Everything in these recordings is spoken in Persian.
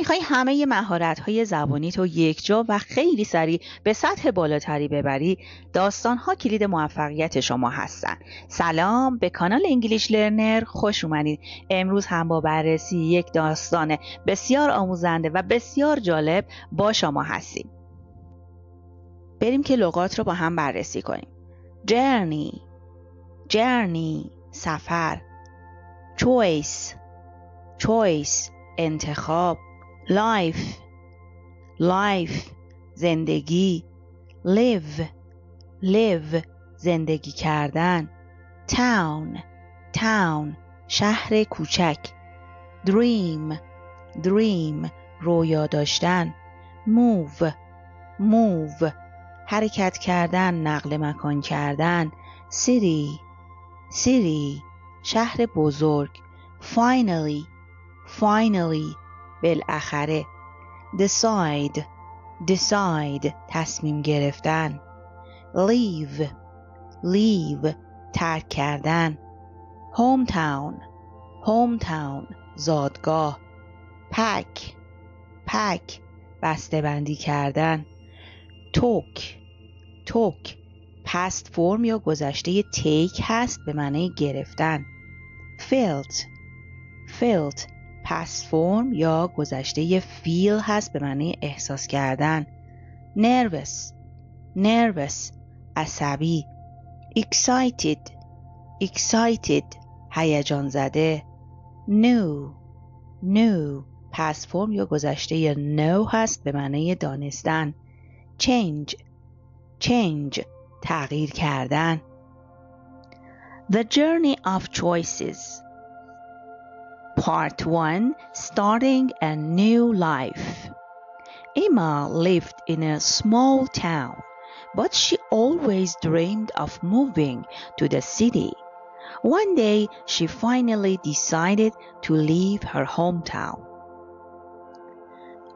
میخوای همه مهارت‌های زبانی تو یکجا و خیلی سریع به سطح بالاتری ببری، داستان‌ها کلید موفقیت شما هستن. سلام، به کانال انگلیش لرنر خوش اومدید. امروز هم با بررسی یک داستان بسیار آموزنده و بسیار جالب با شما هستیم. بریم که لغات رو با هم بررسی کنیم. journey سفر. choice انتخاب. life زندگی. live زندگی کردن. town شهر کوچک. dream رویا داشتن. move حرکت کردن، نقل مکان کردن. city شهر بزرگ. finally بالاخره. decide تصمیم گرفتن. leave ترک کردن. hometown زادگاه. pack بسته‌بندی کردن. took past فرم یا گذشته take هست به معنی گرفتن. felt past فرم یا گذشته feel هست به معنی احساس کردن. nervous عصبی. excited هیجان زده. new past فرم یا گذشته know هست به معنی دانستن. change تغییر کردن. The journey of choices. Part 1. Starting a new life. Emma lived in a small town, but she always dreamed of moving to the city. One day, she finally decided to leave her hometown.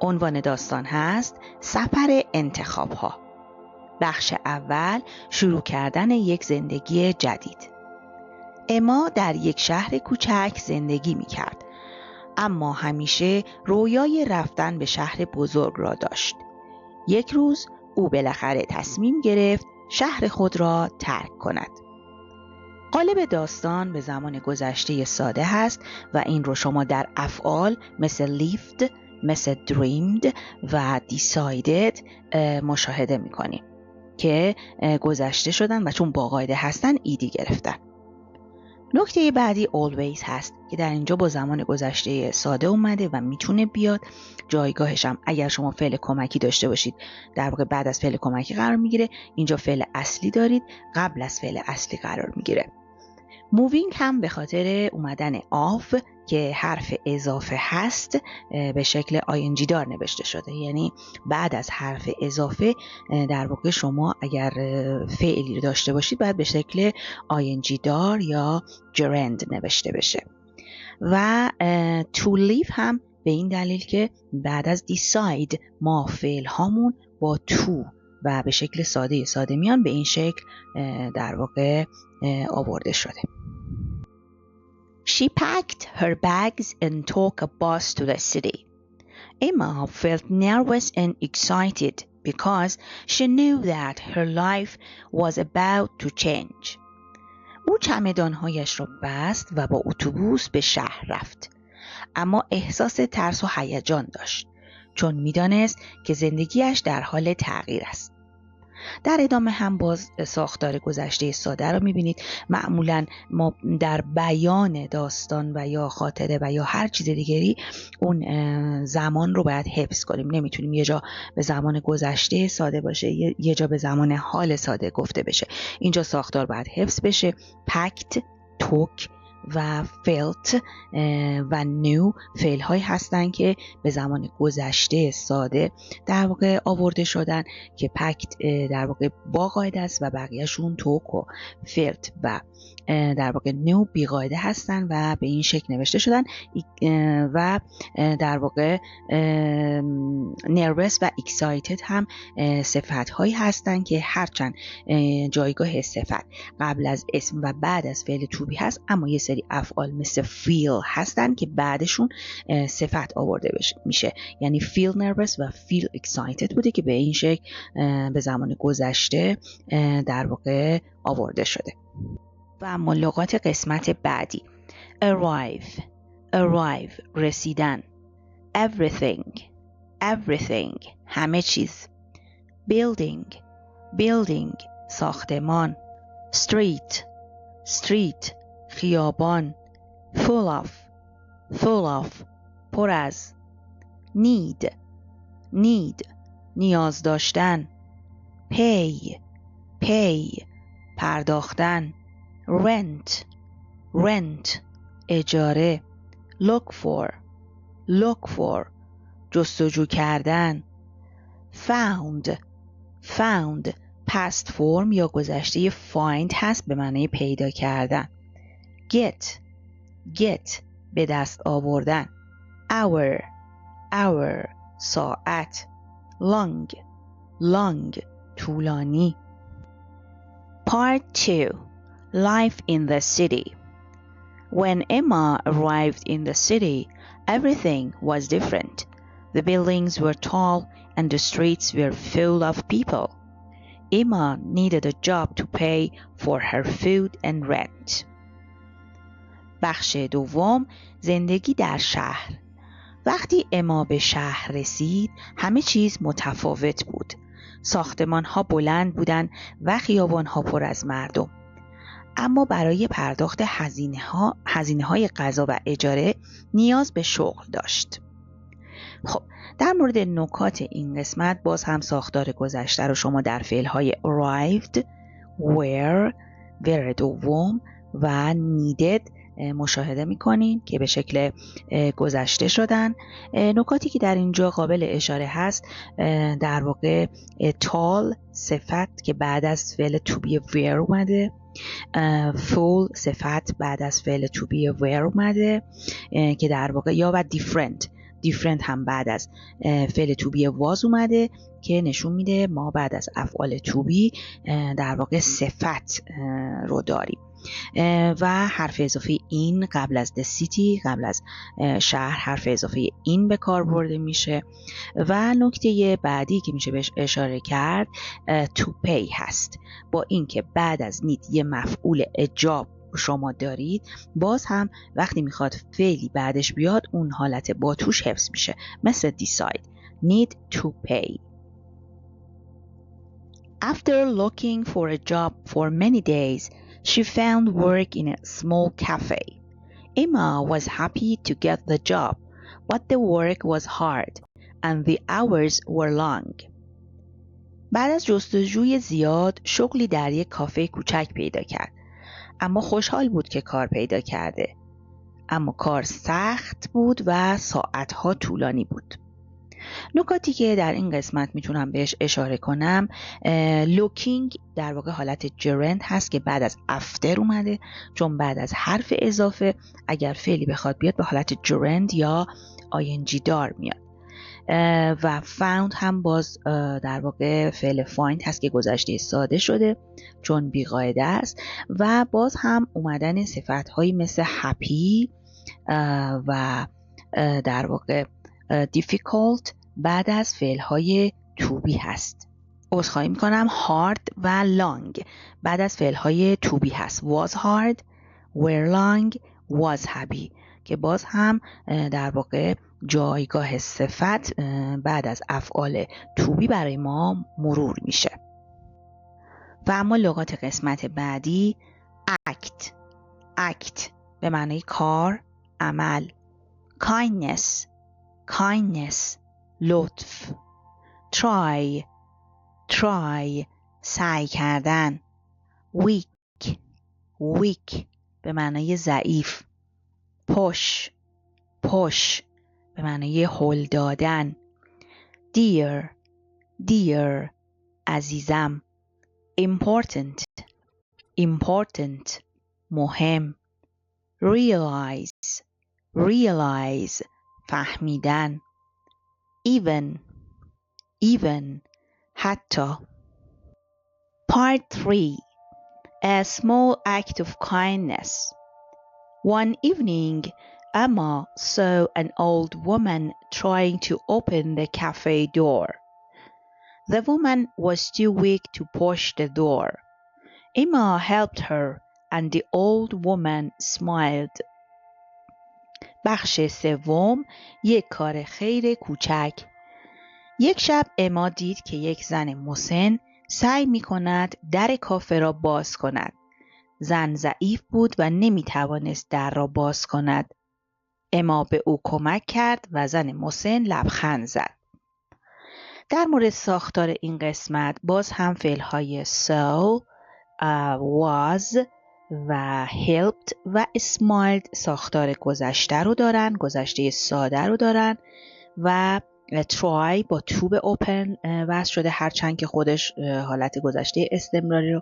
عنوان داستان هست سفر انتخاب ها. بخش اول، شروع کردن یک زندگی جدید. اما در یک شهر کوچک زندگی می کرد، اما همیشه رویای رفتن به شهر بزرگ را داشت. یک روز او بالاخره تصمیم گرفت شهر خود را ترک کند. قالب داستان به زمان گذشته ساده هست و این رو شما در افعال مثل lived، مثل dreamed و decided مشاهده می کنیم که گذشته شدن و چون با قاعده هستن ایدی گرفتن. نکته بعدی always هست که در اینجا با زمان گذشته ساده اومده و میتونه بیاد جایگاهش هم اگر شما فعل کمکی داشته باشید در واقع بعد از فعل کمکی قرار میگیره. اینجا فعل اصلی دارید، قبل از فعل اصلی قرار میگیره. moving هم به خاطر اومدن of که حرف اضافه هست به شکل ing دار نوشته شده، یعنی بعد از حرف اضافه در واقع شما اگر فعلی رو داشته باشید باید به شکل ing دار یا gerund نوشته بشه. و to leave هم به این دلیل که بعد از decide ما فعل هامون با to و به شکل ساده میان، به این شکل در واقع آورده شده. She packed her bags and took a bus to the city. Emma felt nervous and excited because she knew that her life was about to change. او چمدانهایش را بست و با اتوبوس به شهر رفت. اما احساس ترس و هیجان داشت چون می‌دانست که زندگیش در حال تغییر است. در ادامه هم باز ساختار گذشته ساده رو میبینید. معمولا ما در بیان داستان و یا خاطره و یا هر چیز دیگری اون زمان رو باید حفظ کنیم. نمیتونیم یه جا به زمان گذشته ساده باشه، یه جا به زمان حال ساده گفته بشه. اینجا ساختار باید حفظ بشه. packed، took و felt و knew فعل هایی هستن که به زمان گذشته ساده در واقع آورده شدن که packed در واقع با قاعده است و بقیهشون took و felt و در واقع knew بی قاعده هستن و به این شکل نوشته شدن. و در واقع nervous و excited هم صفت هایی هستن که هرچند جایگاه صفت قبل از اسم و بعد از فعل to be هست، اما یه سری افعال مثل feel هستن که بعدشون صفت آورده میشه. یعنی feel nervous و feel excited بوده که به این شکل به زمان گذشته در واقع آورده شده. و اما لغات قسمت بعدی: arrive رسیدن، everything همه چیز، building ساختمان، street خیابان، full of پر از، need نیاز داشتن، pay پرداختن، rent اجاره، look for جستجو کردن، found past form یا گذشته find هست به معنی پیدا کردن، get به دست آوردن، hour ساعت، long طولانی. Part 2. Life in the city. When Emma arrived in the city, everything was different. The buildings were tall and the streets were full of people. Emma needed a job to pay for her food and rent. بخش دوم: زندگی در شهر. وقتی اما به شهر رسید، همه چیز متفاوت بود. ساختمان ها بلند بودند و خیابان ها پر از مردم. اما برای پرداخت هزینه های غذا و اجاره نیاز به شغل داشت. خب در مورد نکات این قسمت باز هم ساختار گذشته رو شما در فعل های arrived، were دوم و needed مشاهده میکنین که به شکل گذشته شدن. نکاتی که در اینجا قابل اشاره هست در واقع tall صفت که بعد از فعل to be were اومده، full صفت بعد از فعل to be were اومده که در واقع یا و different هم بعد از فعل to be was اومده که نشون میده ما بعد از افعال to be در واقع صفت رو داریم و حرف اضافه این قبل از the city، قبل از شهر حرف اضافه این به کار برده میشه. و نکته بعدی که میشه بهش اشاره کرد to pay هست. با اینکه بعد از need یه مفعول اجاب شما دارید، باز هم وقتی میخواد فعلی بعدش بیاد اون حالت با توش حفظ میشه، مثل decide need to pay. After looking for a job for many days, she found work in a small cafe. Emma was happy to get the job, but the work was hard and the hours were long. بعد از جستجوی زیاد شغلی در یک کافه کوچک پیدا کرد. اما خوشحال بود که کار پیدا کرده. اما کار سخت بود و ساعتها طولانی بود. نکاتی که در این قسمت میتونم بهش اشاره کنم، looking در واقع حالت gerund هست که بعد از after اومده، چون بعد از حرف اضافه اگر فعلی بخواد بیاد به حالت gerund یا ing دار میاد. و found هم باز در واقع فعل find هست که گذشته ساده شده چون بیقاعده است و باز هم اومدن صفت‌هایی مثل happy و در واقع difficult بعد از فعل‌های to be هست. عذرخواهی میکنم hard و long بعد از فعل‌های to be هست. was hard، were long، was happy که باز هم در واقع جایگاه صفت بعد از افعال to be برای ما مرور میشه. و اما لغات قسمت بعدی act به معنی کار، عمل، kindness لطف، try سعی کردن، weak به معنی ضعیف، push به معنی هل دادن، dear عزیزم، important مهم، realize فهمیدن، even حتی. Part 3. A small act of kindness. One evening, Emma saw an old woman trying to open the cafe door. The woman was too weak to push the door. Emma helped her and the old woman smiled. بخش سوم، یک کار خیر کوچک. یک شب اما دید که یک زن مسن سعی می کند در کافه را باز کند. زن ضعیف بود و نمی توانست در را باز کند. اما به او کمک کرد و زن مسن لبخند زد. در مورد ساختار این قسمت باز هم فعل‌های so, was و helped و smiled ساختار گذشته رو دارن، گذشته ساده رو دارن و try با to به open وصل شده، هرچند که خودش حالت گذشته استمراری رو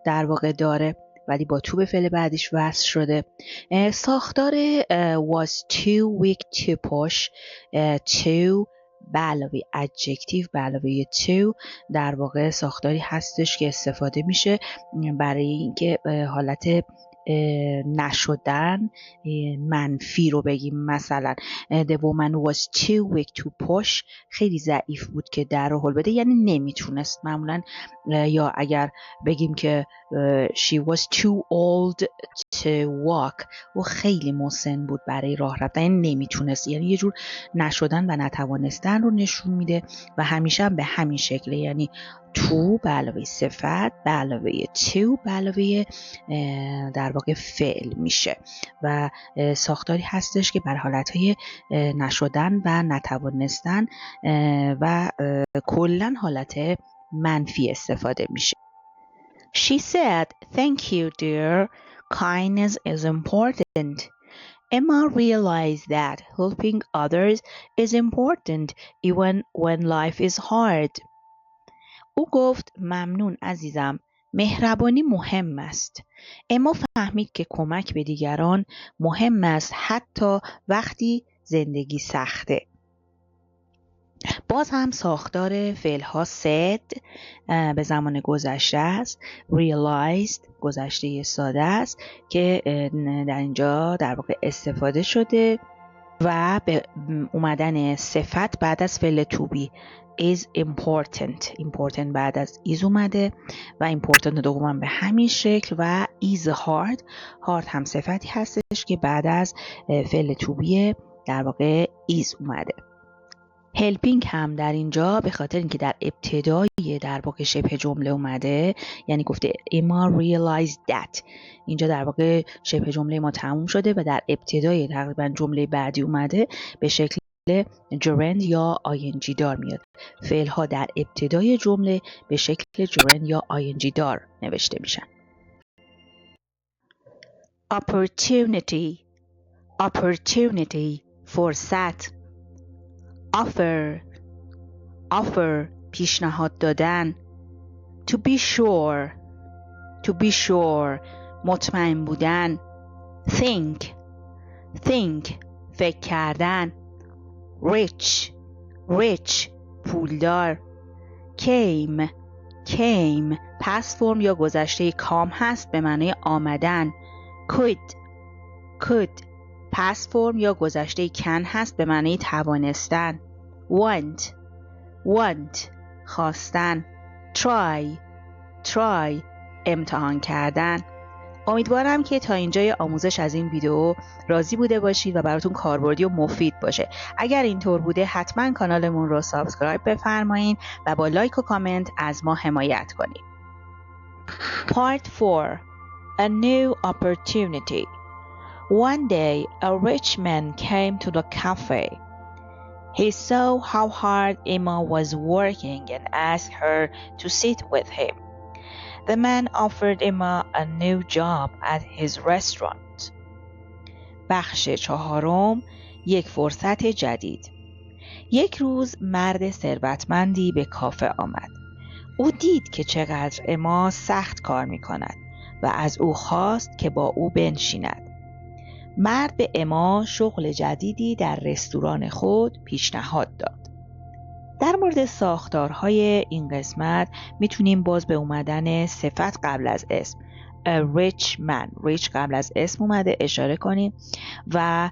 در واقع داره ولی با to به فعل بعدیش وصل شده. ساختار was too weak to push، to به علاوه adjective به علاوه to در واقع ساختاری هستش که استفاده میشه برای اینکه حالت نشدن منفی رو بگیم. مثلا the woman was too weak to push، خیلی ضعیف بود که در رو هل بده، یعنی نمیتونست معمولا. یا اگر بگیم که she was too old to walk، و خیلی مسن بود برای راه رفتن، یعنی نمیتونست، یعنی یه جور نشدن و نتوانستن رو نشون میده و همیشه هم به همین شکله، یعنی تو به علاوه صفت به علاوه to به علاوه در واقع فعل میشه و ساختاری هستش که بر حالتهای نشدن و نتوانستن و کلن حالت منفی استفاده میشه. She said, "Thank you, dear. Kindness is important." Emma realized that helping others is important even when life is hard. او گفت ممنون عزیزم، مهربانی مهم است. اما فهمید که کمک به دیگران مهم است حتی وقتی زندگی سخته. باز هم ساختار فعل‌ها said به زمان گذشته است، realized گذشته ساده است که در اینجا در واقع استفاده شده و به اومدن صفت بعد از فعل to be is important بعد از is اومده و important دوم به همین شکل و is hard هم صفتی هستش که بعد از فعل to be در واقع is اومده. helping هم در اینجا به خاطر اینکه در ابتدای در واقع شبه جمله اومده، یعنی گفته Emma realized that، اینجا در واقع شبه جمله ما تموم شده و در ابتدای تقریبا جمله بعدی اومده، به شکل gerund یا ing دار میاد. فعل ها در ابتدای جمله به شکل gerund یا ing دار نوشته میشن. opportunity فرصت. offer پیشنهاد دادن. to be sure مطمئن بودن. think فکر کردن. rich پولدار. came پست فرم یا گذشته کام هست به معنای آمدن. could پست فرم یا گذشته کن هست به معنای توانستن. want خواستن. try امتحان کردن. امیدوارم که تا اینجای آموزش از این ویدیو راضی بوده باشید و براتون کاربردی و مفید باشه. اگر اینطور بوده حتما کانالمون رو سابسکرایب بفرمایید و با لایک و کامنت از ما حمایت کنید. Part 4. A new opportunity. One day, a rich man came to the cafe. He saw how hard Emma was working and asked her to sit with him. The man offered Emma a new job at his restaurant. بخش چهارم، یک فرصت جدید. یک روز مرد ثروتمندی به کافه آمد. او دید که چقدر اما سخت کار می کند و از او خواست که با او بنشیند. مرد به اما شغل جدیدی در رستوران خود پیشنهاد داد. در مورد ساختارهای این قسمت میتونیم باز به اومدن صفت قبل از اسم a rich man. rich قبل از اسم اومده، اشاره کنیم. و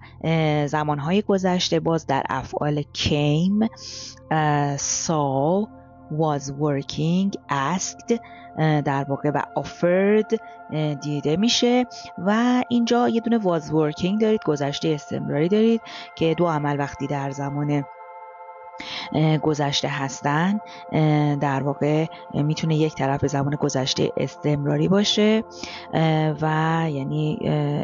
زمانهای گذشته باز در افعال came، saw، was working، asked در واقع و offered دیده میشه. و اینجا یه دونه was working دارید، گذشته استمراری دارید که دو عمل وقتی در زمان گذشته هستن در واقع میتونه یک طرف زمان گذشته استمراری باشه و یعنی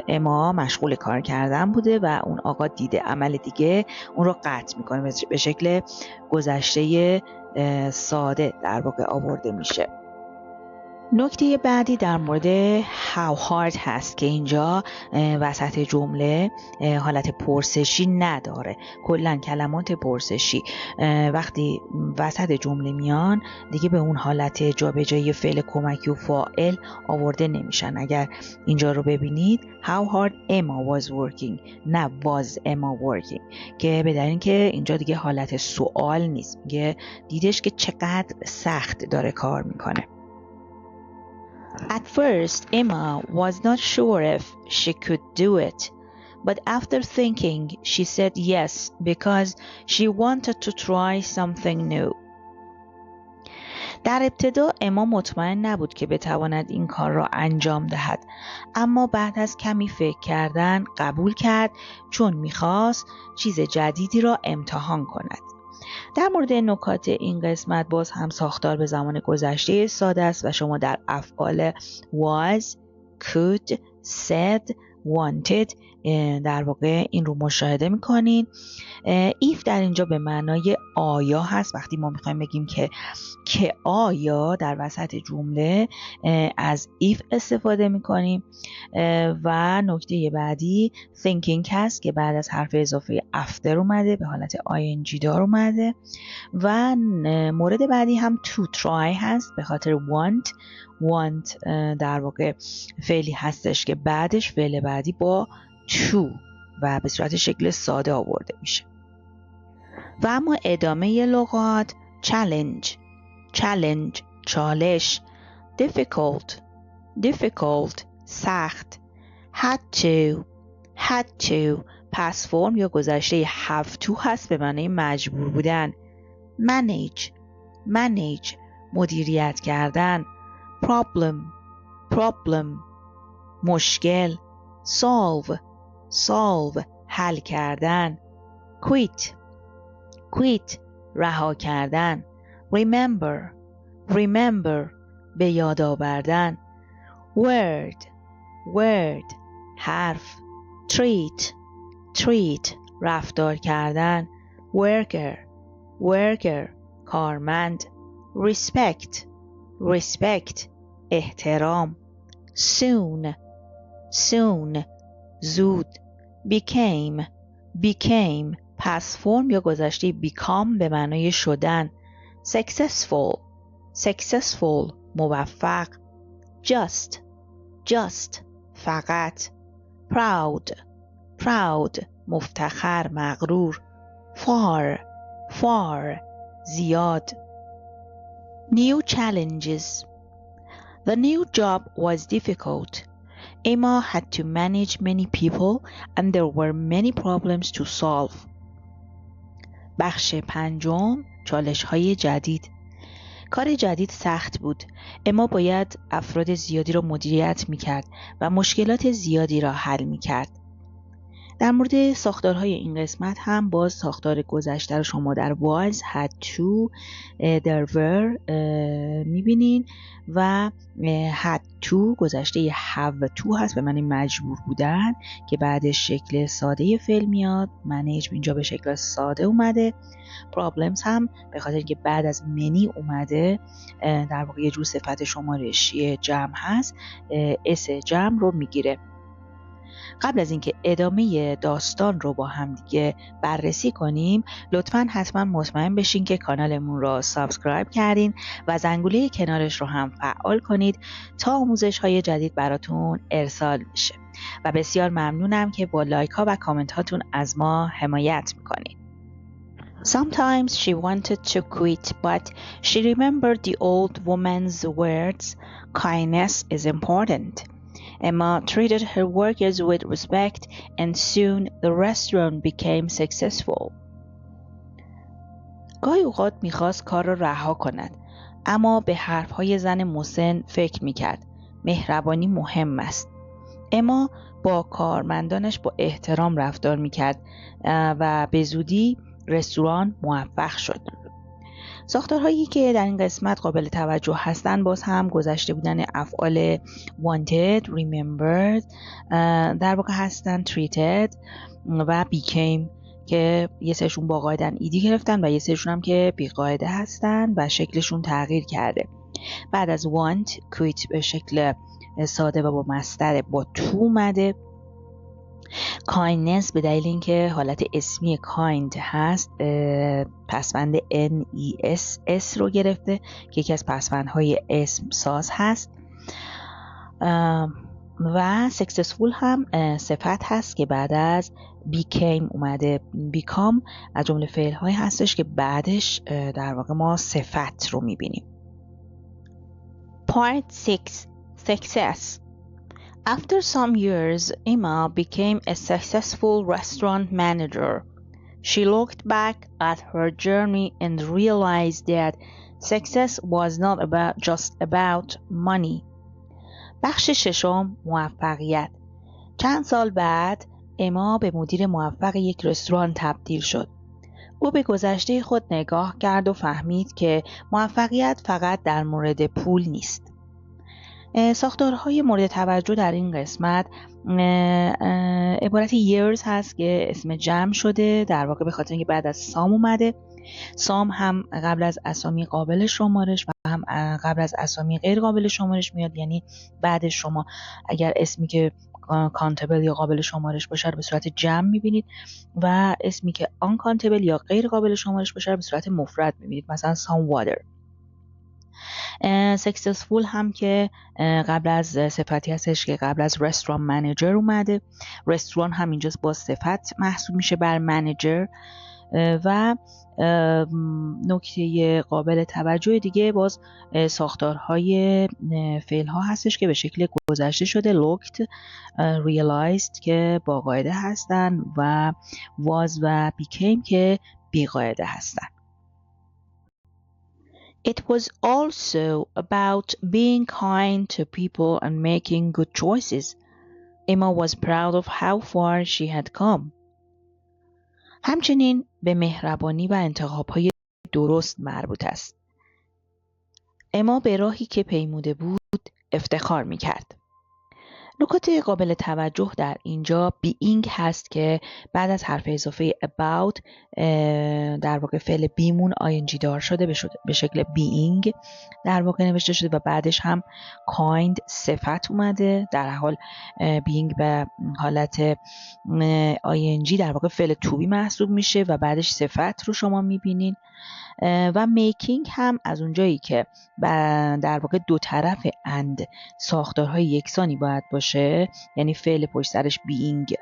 اما مشغول کار کردن بوده و اون آقا دیده عمل دیگه اون رو قطع میکنه، به شکل گذشته ساده در واقع آورده میشه. نکته بعدی در مورد how hard هست که اینجا وسط جمله حالت پرسشی نداره. کلا کلمات پرسشی وقتی وسط جمله میان دیگه به اون حالت جابجایی فعل کمکی و فاعل آورده نمیشن. اگر اینجا رو ببینید how hard Emma was working، نه was Emma working، که به دلیل اینکه اینجا دیگه حالت سوال نیست، میگه دیدش که چقدر سخت داره کار میکنه. At first, Emma was not sure if she could do it, but after thinking, she said yes because she wanted to try something new. در ابتدا اما مطمئن نبود که بتواند این کار را انجام دهد، اما بعد از کمی فکر کردن قبول کرد چون می‌خواست چیز جدیدی را امتحان کند. در مورد نکات این قسمت باز هم ساختار به زمان گذشته ساده است و شما در افعال was، could، said، wanted در واقع این رو مشاهده میکنین. if در اینجا به معنای آیا هست. وقتی ما میخوایم بگیم که آیا در وسط جمله از if استفاده میکنیم. و نکته بعدی thinking هست که بعد از حرف اضافه after اومده به حالت ing دار اومده. و مورد بعدی هم to try هست به خاطر want در واقع فعلی هستش که بعدش فعل بعدی با to و به صورت شکل ساده آورده میشه. و اما ادامه لغات challenge چالش، difficult سخت، had to پس فرم یا گذشته have to هست به معنی مجبور بودن. manage مدیریت کردن. problem مشکل. solve حل کردن. quit رها کردن. remember به یاد آوردن. word حرف. treat رفتار کردن. worker کارمند. respect احترام. soon زود. became پس فرم یا گذشته become به معنای شدن. successful موفق. just فقط. proud مفتخر مغرور. far زیاد. new challenges. The new job was difficult. Emma had to manage many people and there were many problems to solve. بخش پنجم، چالش‌های جدید. کار جدید سخت بود. اما باید افراد زیادی را مدیریت می‌کرد و مشکلات زیادی را حل می‌کرد. در مورد ساختارهای این قسمت هم باز ساختار گذشته رو شما در was، had to، there were می‌بینین و had to گذشته have to هست به معنی مجبور بودن که بعدش شکل ساده فعل میاد. manage اینجا به شکل ساده اومده. problems هم به خاطر اینکه بعد از many اومده در واقع یه جور صفت شمارشی جمع هست، اس جمع رو میگیره. قبل از اینکه ادامه داستان رو با هم دیگه بررسی کنیم لطفاً حتما مطمئن بشین که کانالمون رو سابسکرایب کردین و زنگوله کنارش رو هم فعال کنید تا آموزش‌های جدید براتون ارسال میشه و بسیار ممنونم که با لایک ها و کامنت هاتون از ما حمایت میکنید. Sometimes she wanted to quit, but she remembered the old woman's words, kindness is important. Emma treated her workers with respect and soon the restaurant became successful. گاهی اوقات میخواست کار را رها کند، اما به حرفهای زن مسن فکر میکرد. مهربانی مهم است. اما با کارمندانش با احترام رفتار میکرد و به زودی رستوران موفق شد. ساختارهایی که در این قسمت قابل توجه هستند باز هم گذشته بودن افعال wanted, remembered در واقع هستند treated و became که یه سرشون با قاعدن ایدی گرفتن و یه سرشون هم که بی قاعده هستن و شکلشون تغییر کرده. بعد از want quit به شکل ساده و با مصدر با تو اومده. kindness به دلیل اینکه حالت اسمی kind هست پسوند NESS رو گرفته که یکی از پسوندهای اسم ساز هست. و successful هم صفت هست که بعد از became اومده. become از جمله فعل هایی هستش که بعدش در واقع ما صفت رو میبینیم. Part 6 Success. After some years, Emma became a successful restaurant manager. She looked back at her journey and realized that success was not just about money. بخش ششم موفقیت. چند سال بعد اما به مدیر موفق یک رستوران تبدیل شد. او به گذشته خود نگاه کرد و فهمید که موفقیت فقط در مورد پول نیست. ساختارهای مورد توجه در این قسمت عبارت years هست که اسم جمع شده، در واقع به خاطر اینکه بعد از سام اومده. سام هم قبل از اسامی قابل شمارش و هم قبل از اسامی غیر قابل شمارش میاد، یعنی بعد شما اگر اسمی که کانتبل یا قابل شمارش باشه رو به صورت جمع میبینید و اسمی که آن کانتبل یا غیر قابل شمارش باشه رو به صورت مفرد میبینید، مثلا some water. successful هم که قبل از صفتی هستش که قبل از رستوران منیجر اومده. رستوران هم اینجاست باز صفت محسوب میشه بر منیجر. و نکته قابل توجه دیگه باز ساختارهای فعل ها هستش که به شکل گذشته شده. looked, realized که با قاعده هستن و was و became که بی قاعده هستن. It was also about being kind to people and making good choices. Emma was proud of how far she had come. همچنین به مهربانی و انتخاب‌های درست مربوط است. اما به راهی که پیموده بود افتخار می‌کرد. نکات قابل توجه در اینجا being هست که بعد از حرف اضافه about در واقع فعل بیمون ing دار شده به شکل being در واقع نوشته شده و بعدش هم kind صفت اومده، در حال being به حالت ing در واقع فعل to be محسوب میشه و بعدش صفت رو شما میبینین. و making هم از اونجایی که در واقع دو طرف and ساختارهای یکسانی باید باشه، یعنی فعل پشت سرش being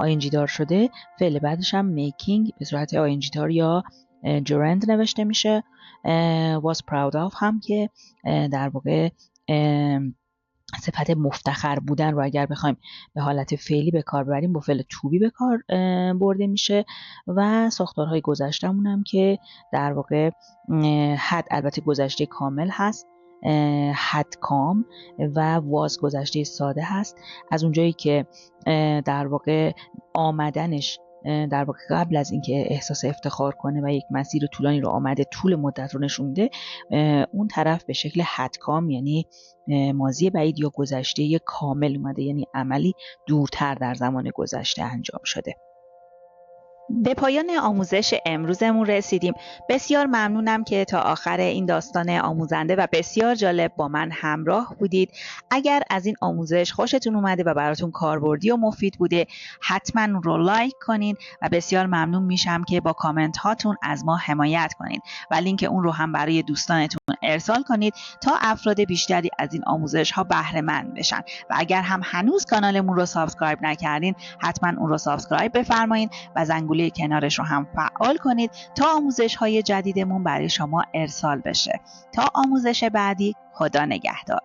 ing دار شده، فعل بعدش هم making به صورت ing دار یا gerund نوشته میشه. was proud of هم که در واقع صفت مفتخر بودن رو اگر بخوایم به حالت فعلی به کار ببریم با فعل to be به کار برده میشه. و ساختارهای گذشته‌مون هم که در واقع had البته گذشته کامل هست، had come و was گذشته ساده هست. از اونجایی که در واقع آمدنش در واقع قبل از اینکه احساس افتخار کنه و یک مسیر طولانی رو آمده، طول مدت رو نشون میده، اون طرف به شکل had come یعنی ماضی بعید یا گذشته کامل اومده، یعنی عملی دورتر در زمان گذشته انجام شده. به پایان آموزش امروزمون رسیدیم. بسیار ممنونم که تا آخر این داستان آموزنده و بسیار جالب با من همراه بودید. اگر از این آموزش خوشتون اومده و براتون کاربردی و مفید بوده حتما اون رو لایک کنین و بسیار ممنون میشم که با کامنت هاتون از ما حمایت کنین و لینک اون رو هم برای دوستانتون ارسال کنید تا افراد بیشتری از این آموزش ها بهره مند بشن. و اگر هم هنوز کانالمون رو سابسکرایب نکردین حتما اون رو سابسکرایب بفرمایید و زنگوله کنارش رو هم فعال کنید تا آموزش های جدیدمون برای شما ارسال بشه. تا آموزش بعدی، خدا نگهدار.